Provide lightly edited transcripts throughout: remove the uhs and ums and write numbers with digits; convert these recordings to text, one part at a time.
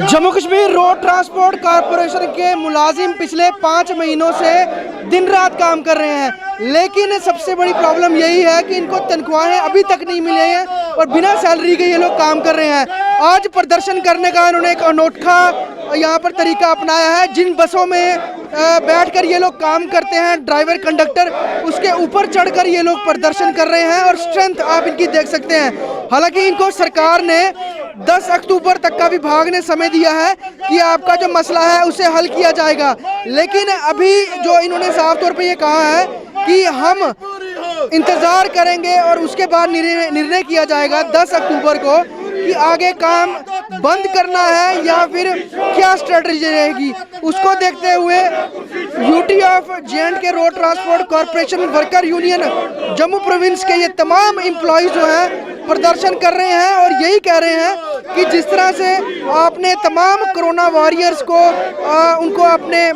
Jammu Kashmir road transport corporation के मुलाजिम पिछले 5 महीनों से दिन रात काम कर रहे हैं, लेकिन सबसे बड़ी प्रॉब्लम यही है कि इनको तनख्वाहें अभी तक नहीं मिली हैं और बिना सैलरी के ये लोग काम कर रहे हैं। आज प्रदर्शन करने का इन्होंने एक अनोखा यहाँ पर तरीका अपनाया है। जिन बसों में बैठकर ये लोग काम करते हैं ड्राइवर कंडक्टर, उसके ऊपर चढ़कर ये लोग प्रदर्शन कर रहे हैं और स्ट्रेंथ आप इनकी देख सकते हैं। हालांकि इनको सरकार ने 10 अक्टूबर तक का विभाग ने समय दिया है कि आपका जो मसला है उसे हल किया जाएगा, लेकिन अभी जो इन्होंने साफ तौर पे ये कहा है कि हम इंतज़ार करेंगे और उसके बाद निर्णय किया जाएगा 10 अक्टूबर को कि आगे काम बंद करना है या फिर क्या स्ट्रेटजी रहेगी। उसको देखते हुए UT of जे&के road transport corporation worker union Jammu province के ये तमाम एम्प्लॉयज़ जो हैं प्रदर्शन कर रहे हैं और यही कह रहे हैं कि जिस तरह से आपने तमाम कोरोना वॉरियर्स को उनको अपने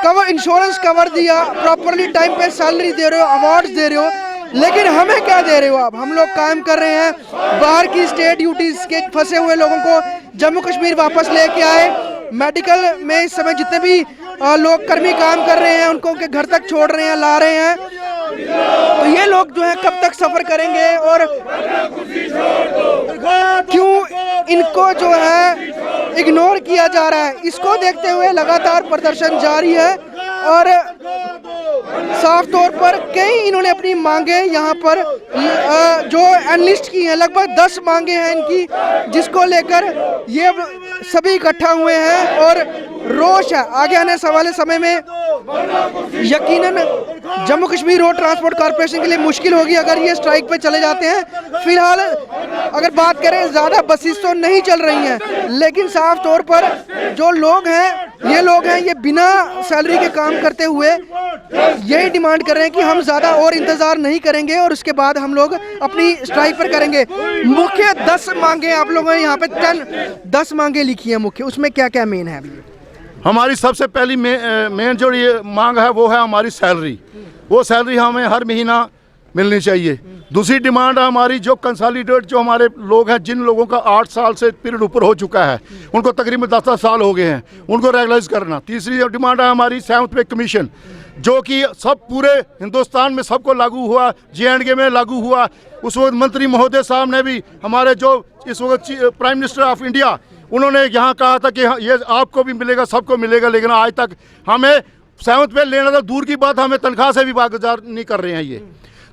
कवर इंश्योरेंस कवर दिया, प्रॉपरली टाइम पे सैलरी दे रहे हो, अवार्ड्स दे रहे हो, लेकिन हमें क्या दे रहे हो आप? हम लोग काम कर रहे हैं, बाहर की स्टेट ड्यूटीज़ के फंसे हुए लोगों को जम्मू कश्मीर वापस लेके आए। मेडिकल में इस समय जितने भी लोग कर्मी काम कर रहे हैं उनको उनके घर तक छोड़ रहे हैं, ला रहे हैं। तो ये लोग जो है कब तक सफ़र करेंगे और क्यों इनको जो है इग्नोर किया जा रहा है, इसको देखते हुए लगातार प्रदर्शन जारी है। और साफ तौर पर कई इन्होंने अपनी मांगे यहाँ पर जो एनलिस्ट की हैं, लगभग 10 मांगे हैं इनकी, जिसको लेकर ये सभी इकट्ठा हुए हैं और रोष है। आगे आने वाले समय में यकीनन Jammu Kashmir road transport corporation के लिए मुश्किल होगी अगर ये स्ट्राइक पे चले जाते हैं। फिलहाल अगर बात करें, ज़्यादा बसेस तो नहीं चल रही हैं, लेकिन साफ तौर पर जो लोग हैं ये बिना सैलरी के काम करते हुए यही डिमांड कर रहे हैं कि हम ज़्यादा और इंतज़ार नहीं करेंगे और उसके बाद हम लोग अपनी स्ट्राइक पर करेंगे। मुख्य 10 मांगे आप लोगों ने यहाँ पे 10 मांगे लिखी हैं मुख्य, उसमें क्या क्या मेन है? अभी हमारी सबसे पहली मेन जो ये मांग है वो है हमारी सैलरी। वो सैलरी हमें हर महीना मिलनी चाहिए। दूसरी डिमांड है हमारी जो कंसोलिडेट जो हमारे लोग हैं, जिन लोगों का 8 साल से पीरियड ऊपर हो चुका है, उनको तकरीबन 10 साल हो गए हैं, उनको रेगुलराइज करना। तीसरी जो डिमांड है हमारी 7th पे कमीशन, जो कि सब पूरे हिंदुस्तान में सबको लागू हुआ, जे&के में लागू हुआ। उस वक्त मंत्री महोदय साहब ने भी, हमारे जो इस वक्त प्राइम मिनिस्टर ऑफ इंडिया, उन्होंने यहाँ कहा था कि ये आपको भी मिलेगा, सबको मिलेगा, लेकिन आज तक हमें 7th पे लेना तो दूर की बात, हमें तनख्वाह से भी वागुजार नहीं कर रहे हैं ये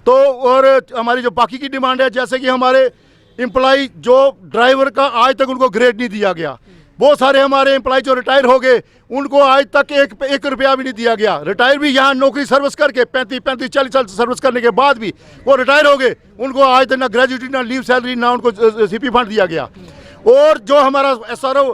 तो। और हमारी जो बाकी की डिमांड है, जैसे कि हमारे एम्प्लॉय जो ड्राइवर का आज तक उनको ग्रेड नहीं दिया गया। बहुत सारे हमारे एम्प्लॉय जो रिटायर हो गए, उनको आज तक एक रुपया भी नहीं दिया गया। रिटायर भी यहाँ नौकरी सर्विस करके 35-40 साल सर्विस करने के बाद भी वो रिटायर हो गए, उनको आज तक ना ग्रेजुएटी, ना लीव सैलरी, ना उनको CP फंड दिया गया। और जो हमारा SRO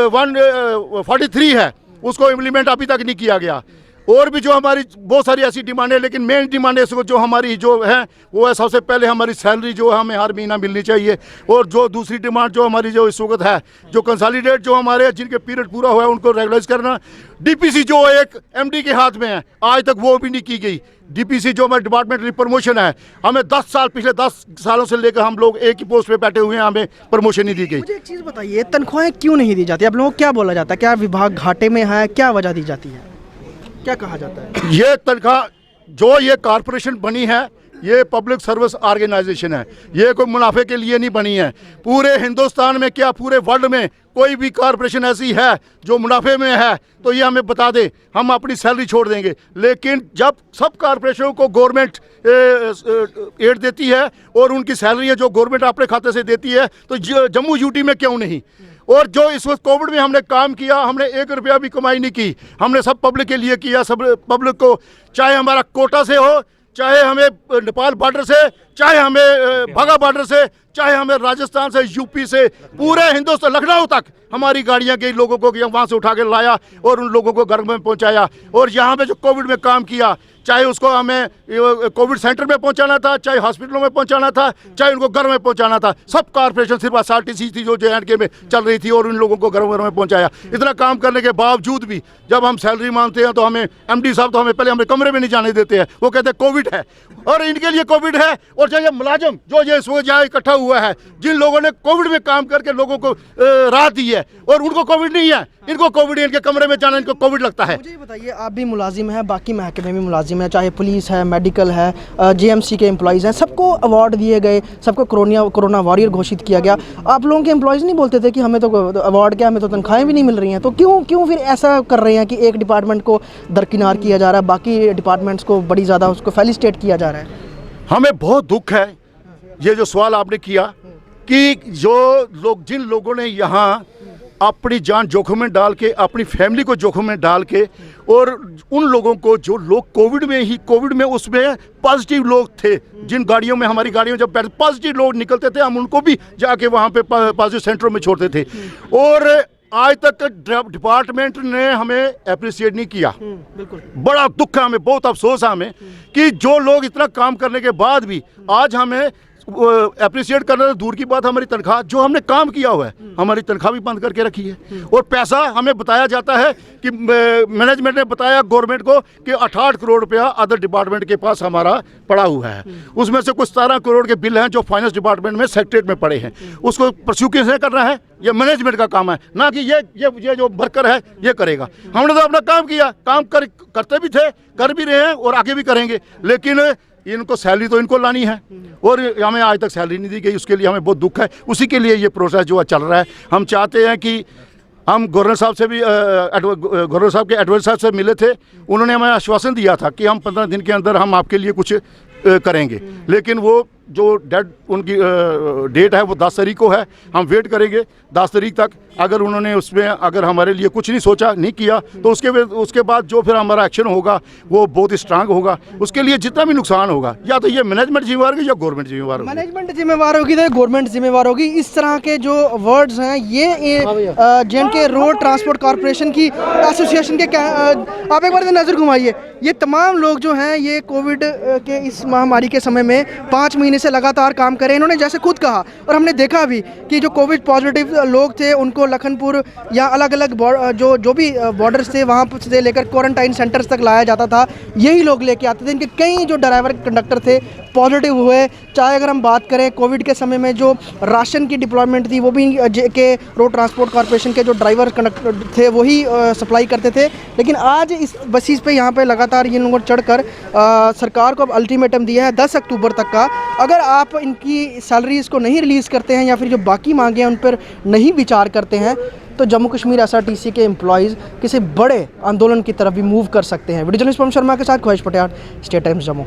143 है, उसको इम्प्लीमेंट अभी तक नहीं किया गया। और भी जो हमारी बहुत सारी ऐसी डिमांड है, लेकिन मेन डिमांड है इसको जो हमारी जो है वो है, सबसे पहले हमारी सैलरी जो है हमें हर महीना मिलनी चाहिए। और जो दूसरी डिमांड जो हमारी जो इस वक्त है, जो कंसोलिडेट जो हमारे जिनके पीरियड पूरा हुआ है उनको रेगुलराइज करना। DPC जो एक MD के हाथ में है, आज तक वो भी नहीं की गई। DPC जो हमारे डिपार्टमेंटल प्रमोशन है, हमें 10 साल, पिछले 10 सालों से लेकर हम लोग एक ही पोस्ट पे बैठे हुए हैं, हमें प्रमोशन नहीं दी गई। मुझे एक चीज़ बताइए, तनख्वाहें क्यों नहीं दी जाती? आप लोगों को क्या बोला जाता है? क्या विभाग घाटे में है? क्या वजह दी जाती है? क्या कहा जाता है? ये तनख्वाह जो ये कॉरपोरेशन बनी है, ये पब्लिक सर्विस ऑर्गेनाइजेशन है, ये कोई मुनाफे के लिए नहीं बनी है। पूरे हिंदुस्तान में क्या पूरे वर्ल्ड में कोई भी कॉरपोरेशन ऐसी है जो मुनाफे में है तो ये हमें बता दे, हम अपनी सैलरी छोड़ देंगे। लेकिन जब सब कॉरपोरेशनों को गवर्नमेंट एड देती है और उनकी सैलरी है जो गवर्नमेंट अपने खाते से देती है, तो जम्मू यूटी में क्यों नहीं? और जो इस वक्त कोविड में हमने काम किया, हमने 1 रुपया भी कमाई नहीं की, हमने सब पब्लिक के लिए किया। सब पब्लिक को, चाहे हमारा कोटा से हो, चाहे हमें नेपाल बॉर्डर से, चाहे हमें भगा बॉर्डर से, चाहे हमें राजस्थान से, यूपी से, पूरे हिंदुस्तान लखनऊ तक हमारी गाड़ियां गई, लोगों को वहाँ से उठा के लाया और उन लोगों को घर में पहुँचाया। और यहाँ पे जो कोविड में काम किया, चाहे उसको हमें कोविड सेंटर में पहुंचाना था, चाहे हॉस्पिटलों में पहुंचाना था, चाहे उनको घर में पहुंचाना था, सब कॉर्पोरेशन सिर्फ SRTC थी जो JNK में चल रही थी और उन लोगों को घरों में पहुंचाया। इतना काम करने के बावजूद भी जब हम सैलरी मांगते हैं तो हमें MD साहब तो हमें पहले हमें कमरे में नहीं जाने देते हैं। वो कहते हैं कोविड है, और इनके लिए कोविड है। और जो ये मुलाजिम जो ये इसमें जहाँ इकट्ठा हुआ है, जिन लोगों ने कोविड में काम करके लोगों को राहत दी है, और उनको कोविड नहीं है, इनको कोविड, इनके कमरे में जाना इनको कोविड लगता है। मुझे ये बताइए, आप भी मुलाजिम हैं, बाकी महकमे में मुलाजिम हैं, चाहे पुलिस है, मेडिकल है, JMC के एम्प्लॉयज़ हैं, सबको अवार्ड दिए गए, सबको कोरोना वॉरियर घोषित किया गया। आप लोगों के एम्प्लॉयज़ नहीं बोलते थे कि हमें तो अवार्ड क्या, हमें तो तनख्वाहें भी नहीं मिल रही हैं, तो क्यों फिर ऐसा कर रहे हैं कि एक डिपार्टमेंट को दरकिनार किया जा रहा है, बाकी डिपार्टमेंट्स को बड़ी ज़्यादा उसको फेलिसिटेट किया जा रहा है? हमें बहुत दुख है ये जो सवाल आपने किया कि जो लोग, जिन लोगों ने यहाँ अपनी जान जोखिम में डाल के, अपनी फैमिली को जोखिम में डाल के, और उन लोगों को जो लोग कोविड में उसमें पॉजिटिव लोग थे, जिन गाड़ियों में, हमारी गाड़ियों में जब पॉजिटिव लोग निकलते थे, हम उनको भी जाके वहाँ पे पॉजिटिव सेंटरों में छोड़ते थे। और आज तक डिपार्टमेंट ने हमें अप्रिशिएट नहीं किया। बिल्कुल, बड़ा दुख है हमें, बहुत अफसोस है हमें कि जो लोग इतना काम करने के बाद भी आज हमें अप्रिशिएट करना तो दूर की बात, हमारी तनख्वाह, जो हमने काम किया हुआ है, हमारी तनख्वाह भी बंद करके रखी है। और पैसा हमें बताया जाता है कि मैनेजमेंट ने बताया गवर्नमेंट को कि 68 करोड़ रुपया अदर डिपार्टमेंट के पास हमारा पड़ा हुआ है। उसमें से कुछ 17 करोड़ के बिल हैं जो फाइनेंस डिपार्टमेंट में सेक्रेटरीट में पड़े हैं। उसको परस्यू किसने करना है? ये मैनेजमेंट का काम है, ना कि ये जो वर्कर है ये करेगा। हमने तो अपना काम किया, करते भी थे, कर भी रहे हैं और आगे भी करेंगे, लेकिन इनको सैलरी तो इनको लानी है और हमें आज तक सैलरी नहीं दी गई। उसके लिए हमें बहुत दुख है। उसी के लिए ये प्रोसेस जो चल रहा है। हम चाहते हैं कि हम गवर्नर साहब से भी गवर्नर साहब के एडवाइजर साहब से मिले थे, उन्होंने हमें आश्वासन दिया था कि हम 15 दिन के अंदर हम आपके लिए कुछ करेंगे, लेकिन वो जो उनकी डेट है वो 10 तारीख को है। हम वेट करेंगे 10 तारीख तक। अगर उन्होंने उसमें अगर हमारे लिए कुछ नहीं सोचा, नहीं किया, तो उसके बाद जो फिर हमारा एक्शन होगा वो बहुत ही स्ट्रांग होगा। उसके लिए जितना भी नुकसान होगा, या तो ये मैनेजमेंट जिम्मेवार होगी या गवर्नमेंट जिम्मेवार होगी। मैनेजमेंट जिम्मेवार होगी तो गवर्नमेंट जिम्मेवार होगी। इस तरह के जो वर्ड्स हैं ये JNK रोड ट्रांसपोर्ट कॉरपोरेशन की एसोसिएशन के आप एक बार नज़र घुमाइए। ये तमाम लोग जो हैं ये कोविड के इस महामारी के समय में 5 महीने से लगातार काम करें। इन्होंने जैसे खुद कहा और हमने देखा भी कि जो कोविड पॉजिटिव लोग थे उनको लखनपुर या अलग अलग जो भी बॉर्डर्स थे वहाँ से लेकर क्वारंटाइन सेंटर्स तक लाया जाता था। यही लोग लेके आते थे। इनके कई जो ड्राइवर कंडक्टर थे पॉजिटिव हुए। चाहे अगर हम बात करें कोविड के समय में जो राशन की डिप्लॉयमेंट थी वो भी JNK रोड ट्रांसपोर्ट कॉरपोरेशन के जो ड्राइवर कंडक्टर थे वही सप्लाई करते थे। लेकिन आज इस बेसिस पे यहाँ पे लगातार ये लोगों ने चढ़कर सरकार को अब अल्टीमेटम दिया है 10 अक्टूबर तक का। अगर आप इनकी सैलरीज़ को नहीं रिलीज़ करते हैं या फिर जो बाकी मांगे हैं उन पर नहीं विचार करते हैं तो जम्मू कश्मीर SRTC के एम्प्लॉयज़ किसी बड़े आंदोलन की तरफ भी मूव कर सकते हैं। वीडियो जर्नलिस्ट पवन शर्मा के साथ ख्वाहिश पटियाल, स्टेट टाइम्स जम्मू।